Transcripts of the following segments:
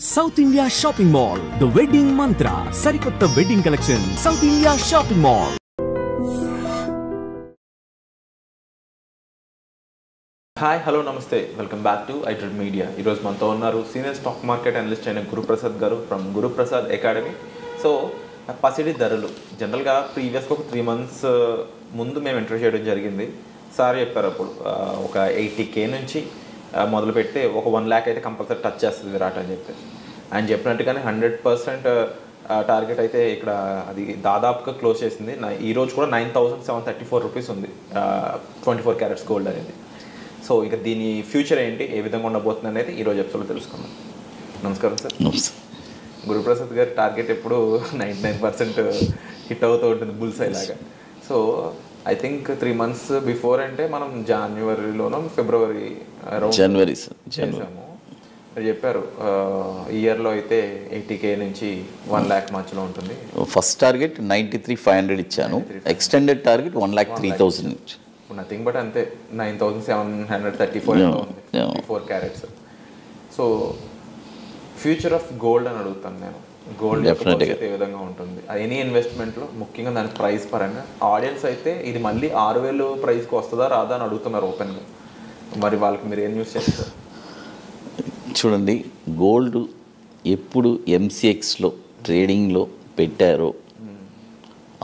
South India Shopping Mall, The Wedding Mantra, Sarikotta Wedding Collection, South India Shopping Mall. Hi hello నమస్తే welcome back to iDream media. ఈరోజు మనతో ఉన్నారు senior stock market analyst అయిన గురుప్రసాద్ గారు from Guruprasad academy. So పసిడి ధరలు జనరల్గా ప్రీవియస్గా ఒక 3 months ముందు మేము ఇంటర్వ్యూ చేయడం జరిగింది. సార్ చెప్పారు అప్పుడు ఒక 80K నుంచి మొదలు పెడితే ఒక 1 lakh అయితే కంపల్సరీ టచ్ చేస్తుంది విరాట్ అని చెప్పి ఆయన చెప్పినట్టుగానే 100% టార్గెట్ అయితే ఇక్కడ అది దాదాపుగా క్లోజ్ చేసింది. ఈరోజు కూడా 9,734 రూపీస్ ఉంది 24 క్యారెట్స్ గోల్డ్ అనేది. సో ఇక దీని ఫ్యూచర్ ఏంటి, ఏ విధంగా ఉండబోతుంది అనేది ఈరోజు ఎపిసోడ్లో తెలుసుకుందాం. నమస్కారం సార్. నమస్తే. గురుప్రసాద్ గారి టార్గెట్ ఎప్పుడు 99% హిట్ అవుతూ ఉంటుంది బుల్స్ లాగా. So I think 3 months before అంటే మనం జనవరిలోనో ఫిబ్రవరి జనవరి చేసాము. మీరు చెప్పారు ఇయర్లో అయితే 80K నుంచి 1 lakh మధ్యలో ఉంటుంది. ఫస్ట్ టార్గెట్ 93,500 ఇచ్చాను. ఎక్స్టెండెడ్ టార్గెట్ 1,03,000 నథింగ్ బట్ అంతే 9,734 ఉంది 4 carats. So future of gold అని అడుగుతాను నేను. గోల్డ్ ఏ విధంగా ఉంటుంది ఎనీ ఇన్వెస్ట్మెంట్లో, ముఖ్యంగా దాని ప్రైస్ పరంగా? ఆడియన్స్ అయితే ఇది మళ్ళీ 6,000 ప్రైస్కి వస్తుందా రాదా అని అడుగుతున్నారు ఓపెన్గా. మరి వాళ్ళకి మీరు ఏం న్యూస్ చేస్తారు? చూడండి, గోల్డ్ ఎప్పుడు MCXలో ట్రేడింగ్లో పెట్టారో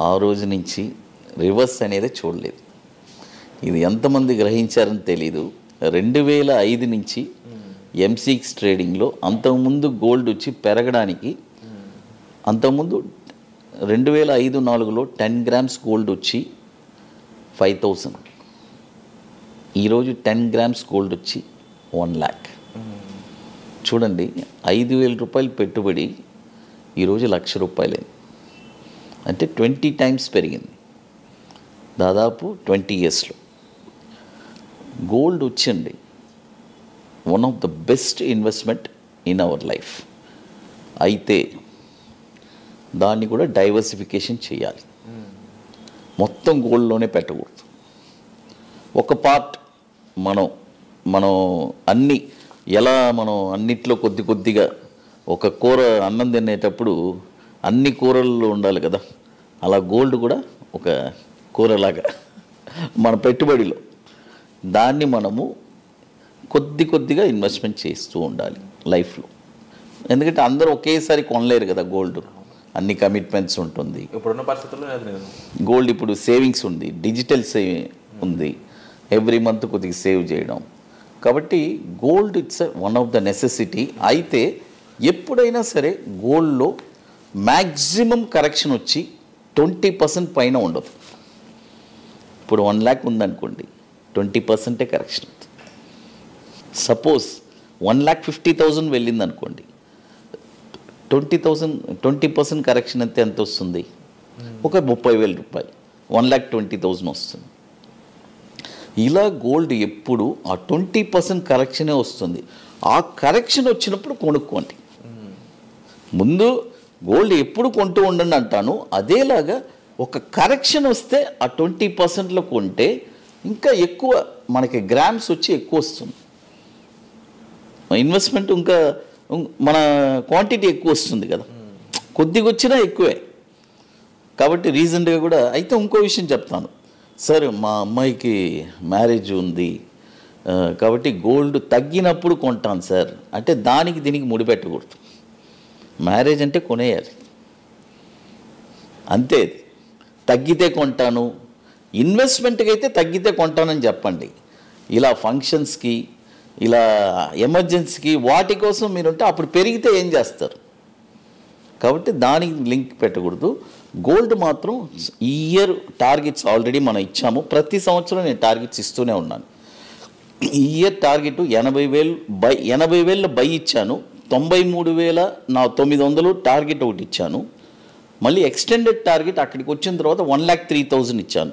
ఆ రోజు నుంచి రివర్స్ అనేది చూడలేదు. ఇది ఎంతమంది గ్రహించారని తెలీదు. 2005 నుంచి MCX ట్రేడింగ్లో అంతకుముందు గోల్డ్ వచ్చి పెరగడానికి, అంతకుముందు 2005-04లో 10 grams గోల్డ్ వచ్చి 5,000. ఈరోజు 10 grams గోల్డ్ వచ్చి 1 lakh. చూడండి, 5,000 రూపాయలు పెట్టుబడి ఈరోజు 1,00,000 రూపాయలే. అంటే 20 times పెరిగింది దాదాపు 20 yearsలో. గోల్డ్ వచ్చింది one of the best investment in our life. అయితే దాన్ని కూడా డైవర్సిఫికేషన్ చేయాలి. మొత్తం గోల్డ్లోనే పెట్టకూడదు. ఒక పార్ట్ మనం అన్నీ మనం అన్నిట్లో కొద్ది కొద్దిగా, ఒక కూర అన్నం తినేటప్పుడు అన్ని కూరల్లో ఉండాలి కదా, అలా గోల్డ్ కూడా ఒక కూరలాగా మన పెట్టుబడిలో దాన్ని మనము కొద్ది కొద్దిగా ఇన్వెస్ట్మెంట్ చేస్తూ ఉండాలి లైఫ్లో. ఎందుకంటే అందరూ ఒకేసారి కొనలేరు కదా గోల్డ్, అన్ని కమిట్మెంట్స్ ఉంటుంది. ఇప్పుడున్న పరిస్థితుల్లో గోల్డ్ ఇప్పుడు సేవింగ్స్ ఉంది, డిజిటల్ సేవింగ్ ఉంది, ఎవ్రీ మంత్ కొద్దిగా సేవ్ చేయడం. కాబట్టి gold it's one of the necessity. అయితే ఎప్పుడైనా సరే గోల్డ్లో మ్యాక్సిమం కరెక్షన్ వచ్చి 20% పైన ఉండదు. ఇప్పుడు 1 lakh ఉందనుకోండి, 20% కరెక్షన్ అవుతుంది. సపోజ్ 1,50,000 వెళ్ళింది అనుకోండి, 20% కరెక్షన్ అయితే ఎంత వస్తుంది? ఒక 30,000 రూపాయలు, 1,20,000 వస్తుంది. ఇలా గోల్డ్ ఎప్పుడు ఆ 20% కరెక్షనే వస్తుంది. ఆ కరెక్షన్ వచ్చినప్పుడు కొనుక్కోండి. ముందు గోల్డ్ ఎప్పుడు కొంటూ ఉండండి అంటాను. అదేలాగా ఒక కరెక్షన్ వస్తే ఆ 20%లో కొంటే ఇంకా ఎక్కువ మనకి గ్రామ్స్ వచ్చి ఎక్కువ వస్తుంది. ఇన్వెస్ట్మెంట్ ఇంకా మన క్వాంటిటీ ఎక్కువ వస్తుంది కదా, కొద్దిగా వచ్చినా ఎక్కువే. కాబట్టి రీజెంట్గా కూడా అయితే ఇంకో విషయం చెప్తాను సార్, మా అమ్మాయికి మ్యారేజ్ ఉంది కాబట్టి గోల్డ్ తగ్గినప్పుడు కొంటాను సార్ అంటే దానికి దీనికి ముడిపెట్టకూడదు. మ్యారేజ్ అంటే కొనేయాలి అంతే. తగ్గితే కొంటాను, ఇన్వెస్ట్మెంట్కి అయితే తగ్గితే కొంటానని చెప్పండి. ఇలా ఫంక్షన్స్కి, ఇలా ఎమర్జెన్సీకి వాటి కోసం మీరుంటే అప్పుడు పెరిగితే ఏం చేస్తారు? కాబట్టి దానికి లింక్ పెట్టకూడదు. గోల్డ్ మాత్రం ఈ ఇయర్ టార్గెట్స్ ఆల్రెడీ మనం ఇచ్చాము. ప్రతి సంవత్సరం నేను టార్గెట్స్ ఇస్తూనే ఉన్నాను. ఈ ఇయర్ టార్గెట్ 80,000 బై ఇచ్చాను. 93,900 టార్గెట్ ఒకటి ఇచ్చాను. మళ్ళీ ఎక్స్టెండెడ్ టార్గెట్ అక్కడికి వచ్చిన తర్వాత 1,03,000 ఇచ్చాను.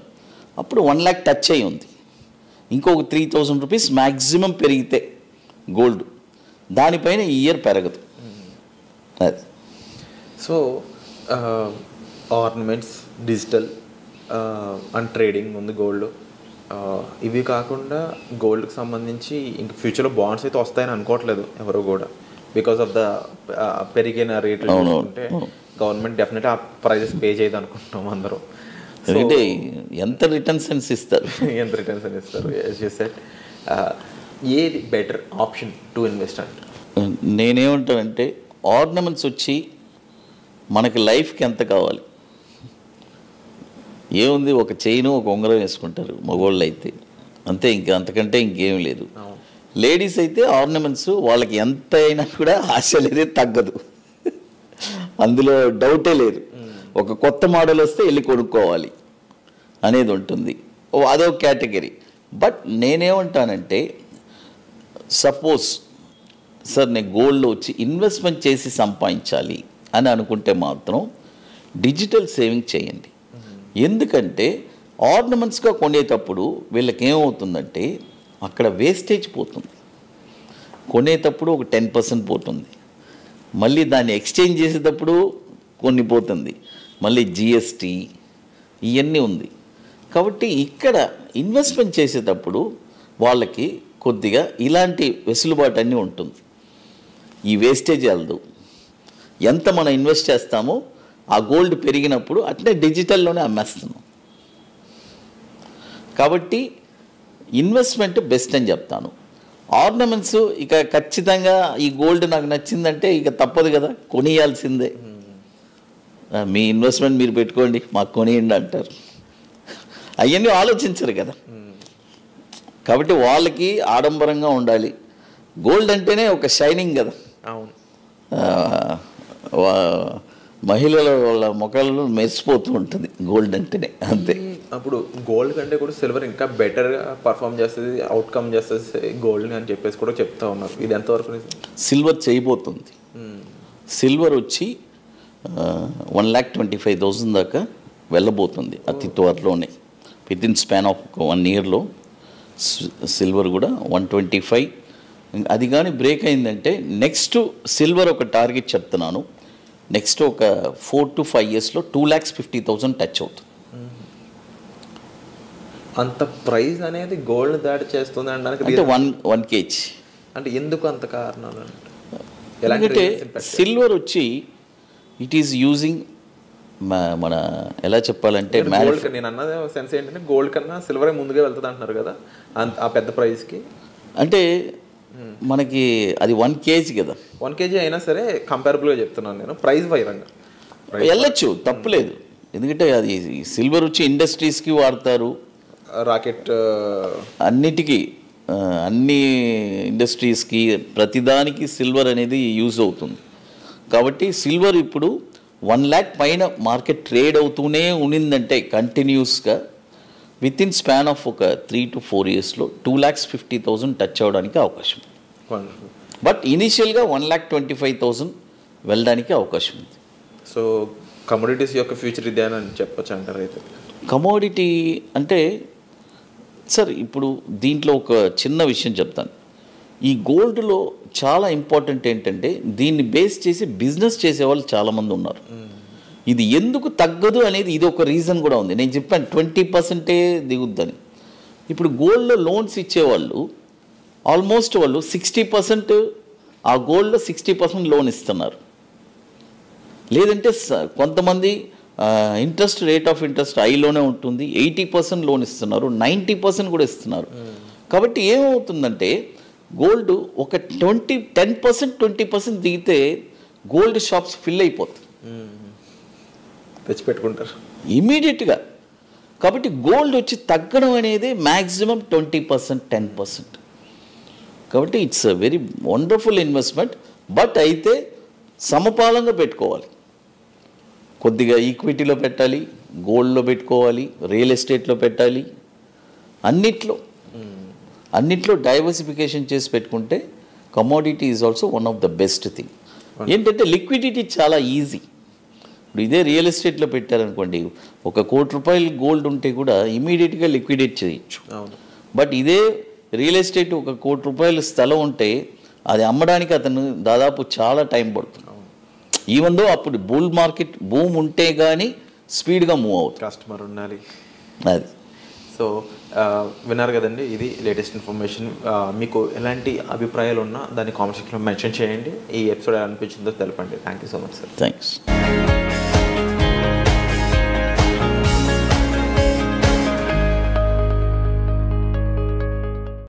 అప్పుడు 1 lakh టచ్ అయి ఉంది. ఇంకొక 3,000 రూపీస్ మ్యాక్సిమం పెరిగితే గోల్డ్, దానిపైన ఈ ఇయర్ పెరగదు. అది. So ornaments, digital and trading ఉంది గోల్డ్. ఇవి కాకుండా గోల్డ్కి సంబంధించి ఇంక ఫ్యూచర్లో బాండ్స్ అయితే వస్తాయని అనుకోవట్లేదు ఎవరు కూడా. బికాస్ ఆఫ్ ద పెరిగిన రేట్లు చూసుకుంటే గవర్నమెంట్ డెఫినెట్గా ఆ ప్రైజెస్ పే చేయదు అనుకుంటున్నాం అందరూ. అంటే ఎంత రిటర్న్స్ ఇస్తారు, ఎంత రిటర్న్స్ అని ఇస్తారు. ఏది బెటర్ ఆప్షన్ టు ఇన్వెస్ట్ అంటే? నేనేమంటానంటే ఆర్నమెంట్స్ వచ్చి మనకి లైఫ్కి ఎంత కావాలి, ఏముంది, ఒక చైను ఒక ఉంగరం వేసుకుంటారు మగవాళ్ళు అయితే, అంతే, అంతకంటే ఇంకేం లేదు. లేడీస్ అయితే ఆర్నమెంట్స్ వాళ్ళకి ఎంత అయినా కూడా ఆశ లేదే తగ్గదు, అందులో డౌటే లేదు. ఒక కొత్త మోడల్ వస్తే వెళ్ళి కొనుక్కోవాలి అనేది ఉంటుంది, అదో కేటగిరీ. బట్ నేనేమంటానంటే సపోజ్ సార్ నేను గోల్డ్లో వచ్చి ఇన్వెస్ట్మెంట్ చేసి సంపాదించాలి అని అనుకుంటే మాత్రం డిజిటల్ సేవింగ్ చేయండి. ఎందుకంటే ఆర్నమెంట్స్గా కొనేటప్పుడు వీళ్ళకి ఏమవుతుందంటే అక్కడ వేస్టేజ్ పోతుంది, కొనేటప్పుడు ఒక 10% పోతుంది, మళ్ళీ దాన్ని ఎక్స్చేంజ్ చేసేటప్పుడు కొన్ని పోతుంది, మళ్ళీ జిఎస్టీ ఇవన్నీ ఉంది. కాబట్టి ఇక్కడ ఇన్వెస్ట్మెంట్ చేసేటప్పుడు వాళ్ళకి కొద్దిగా ఇలాంటి వెసులుబాటు అన్నీ ఉంటుంది. ఈ వేస్టేజ్ వెళ్ళదు, ఎంత మనం ఇన్వెస్ట్ చేస్తామో ఆ గోల్డ్ పెరిగినప్పుడు అట్లే డిజిటల్లోనే అమ్మేస్తున్నాం. కాబట్టి ఇన్వెస్ట్మెంట్ బెస్ట్ అని చెప్తాను. ఆర్నమెంట్స్ ఇక ఖచ్చితంగా ఈ గోల్డ్ నాకు నచ్చిందంటే ఇక తప్పదు కదా, కొనియాల్సిందే. మీ ఇన్వెస్ట్మెంట్ మీరు పెట్టుకోండి, మాకు కొనియండి అంటారు, అవన్నీ ఆలోచించరు కదా. కాబట్టి వాళ్ళకి ఆడంబరంగా ఉండాలి. గోల్డ్ అంటేనే ఒక షైనింగ్ కదా, మహిళల వాళ్ళ ముఖాలలో మెరిసిపోతూ ఉంటుంది గోల్డ్ అంటేనే, అంతే. అప్పుడు గోల్డ్ కంటే కూడా సిల్వర్ ఇంకా బెటర్గా పర్ఫామ్ చేస్తుంది, అవుట్కమ్ చేస్తుంది గోల్డ్ అని చెప్పేసి కూడా చెప్తా ఉన్నారు. ఇది ఎంతవరకు సిల్వర్ చేయబోతుంది? సిల్వర్ వచ్చి 1,25,000 దాకా వెళ్ళబోతుంది అతి త్వరలోనే. వితిన్ స్పాన్ ఆఫ్ 1 ఇయర్లో సిల్వర్ కూడా 125. అది కానీ బ్రేక్ అయిందంటే నెక్స్ట్ సిల్వర్ ఒక టార్గెట్ చెప్తున్నాను, నెక్స్ట్ ఒక 4 to 5 ఇయర్స్లో 2,50,000 టచ్ అవుతుంది. అంత ప్రైస్ అనేది గోల్డ్ దాడి చేస్తుంది అనడానికి అంటే 1 kg. అంటే ఎందుకు అంత కారణాలు అంటే? ఎందుకంటే సిల్వర్ వచ్చి ఇట్ ఈస్ యూజింగ్ మన ఎలా చెప్పాలంటే నేను అన్నది సెన్స్ ఏంటంటే గోల్డ్ కన్నా సిల్వరే ముందుగా వెళ్తుంది అంటున్నారు కదా ఆ పెద్ద ప్రైస్కి. అంటే మనకి అది 1 kg కదా, 1 kg అయినా సరే కంపారబుల్గా చెప్తున్నాను నేను, ప్రైస్ వైరంగా వెళ్ళొచ్చు, తప్పులేదు. ఎందుకంటే అది సిల్వర్ వచ్చి ఇండస్ట్రీస్కి వాడతారు, రాకెట్ అన్నిటికీ, అన్ని ఇండస్ట్రీస్కి ప్రతిదానికి సిల్వర్ అనేది యూజ్ అవుతుంది. కాబట్టి సిల్వర్ ఇప్పుడు 1 lakh పైన మార్కెట్ ట్రేడ్ అవుతూనే ఉన్నిందంటే కంటిన్యూస్గా వితిన్ స్పాన్ ఆఫ్ ఒక 3 to 4 ఇయర్స్లో 2,50,000 టచ్ అవ్వడానికి అవకాశం. బట్ ఇనీషియల్గా 1,25,000 వెళ్ళడానికి అవకాశం ఉంది. సో కమోడిటీస్ యొక్క ఫ్యూచర్ ఇదే అని చెప్పచ్చు అంటారు అయితే? కమోడిటీ అంటే సార్ ఇప్పుడు దీంట్లో ఒక చిన్న విషయం చెప్తాను. ఈ గోల్డ్లో చాలా ఇంపార్టెంట్ ఏంటంటే దీన్ని బేస్ చేసి బిజినెస్ చేసేవాళ్ళు చాలామంది ఉన్నారు. ఇది ఎందుకు తగ్గదు అనేది ఇది ఒక రీజన్ కూడా ఉంది. నేను చెప్పాను 20% దిగుద్దని. ఇప్పుడు గోల్డ్లో లోన్స్ ఇచ్చేవాళ్ళు ఆల్మోస్ట్ వాళ్ళు 60% ఆ గోల్డ్లో 60% లోన్ ఇస్తున్నారు. లేదంటే కొంతమంది రేట్ ఆఫ్ ఇంట్రెస్ట్ హైలోనే ఉంటుంది, 80% లోన్ ఇస్తున్నారు, 90% కూడా ఇస్తున్నారు. కాబట్టి ఏమవుతుందంటే గోల్డ్ ఒక 10% 20% దిగితే గోల్డ్ షాప్స్ ఫిల్ అయిపోతాయి, తెచ్చిపెట్టుకుంటారు ఇమీడియట్గా. కాబట్టి గోల్డ్ వచ్చి తగ్గడం అనేది మ్యాక్సిమం 20% 10%. కాబట్టి it's a very wonderful investment. But అయితే సమపాలంగా పెట్టుకోవాలి, కొద్దిగా ఈక్విటీలో పెట్టాలి, గోల్డ్లో పెట్టుకోవాలి, రియల్ ఎస్టేట్లో పెట్టాలి, అన్నిట్లో డైవర్సిఫికేషన్ చేసి పెట్టుకుంటే commodity is also one of the best thing. ఏంటంటే లిక్విడిటీ చాలా ఈజీ. ఇప్పుడు ఇదే రియల్ ఎస్టేట్లో పెట్టారనుకోండి, 1 కోటి రూపాయలు గోల్డ్ ఉంటే కూడా ఇమీడియట్గా లిక్విడేట్ చేయొచ్చు. బట్ ఇదే రియల్ ఎస్టేట్ 1 కోటి రూపాయల స్థలం ఉంటే అది అమ్మడానికి అతను దాదాపు చాలా టైం పడుతుంది. ఈవెన్ దో అప్పుడు బూమ్ ఉంటే కానీ స్పీడ్గా మూవ్ అవుతుంది, కస్టమర్ ఉండాలి. అది సో విన్నారు కదండి, ఇది లేటెస్ట్ ఇన్ఫర్మేషన్. మీకు ఎలాంటి అభిప్రాయాలు ఉన్నా దాన్ని కామెంట్ సెక్షన్లో మెన్షన్ చేయండి. ఈ ఎపిసోడ్ ఎలా అనిపించిందో తెలపండి. Thank you so much sir. Thanks.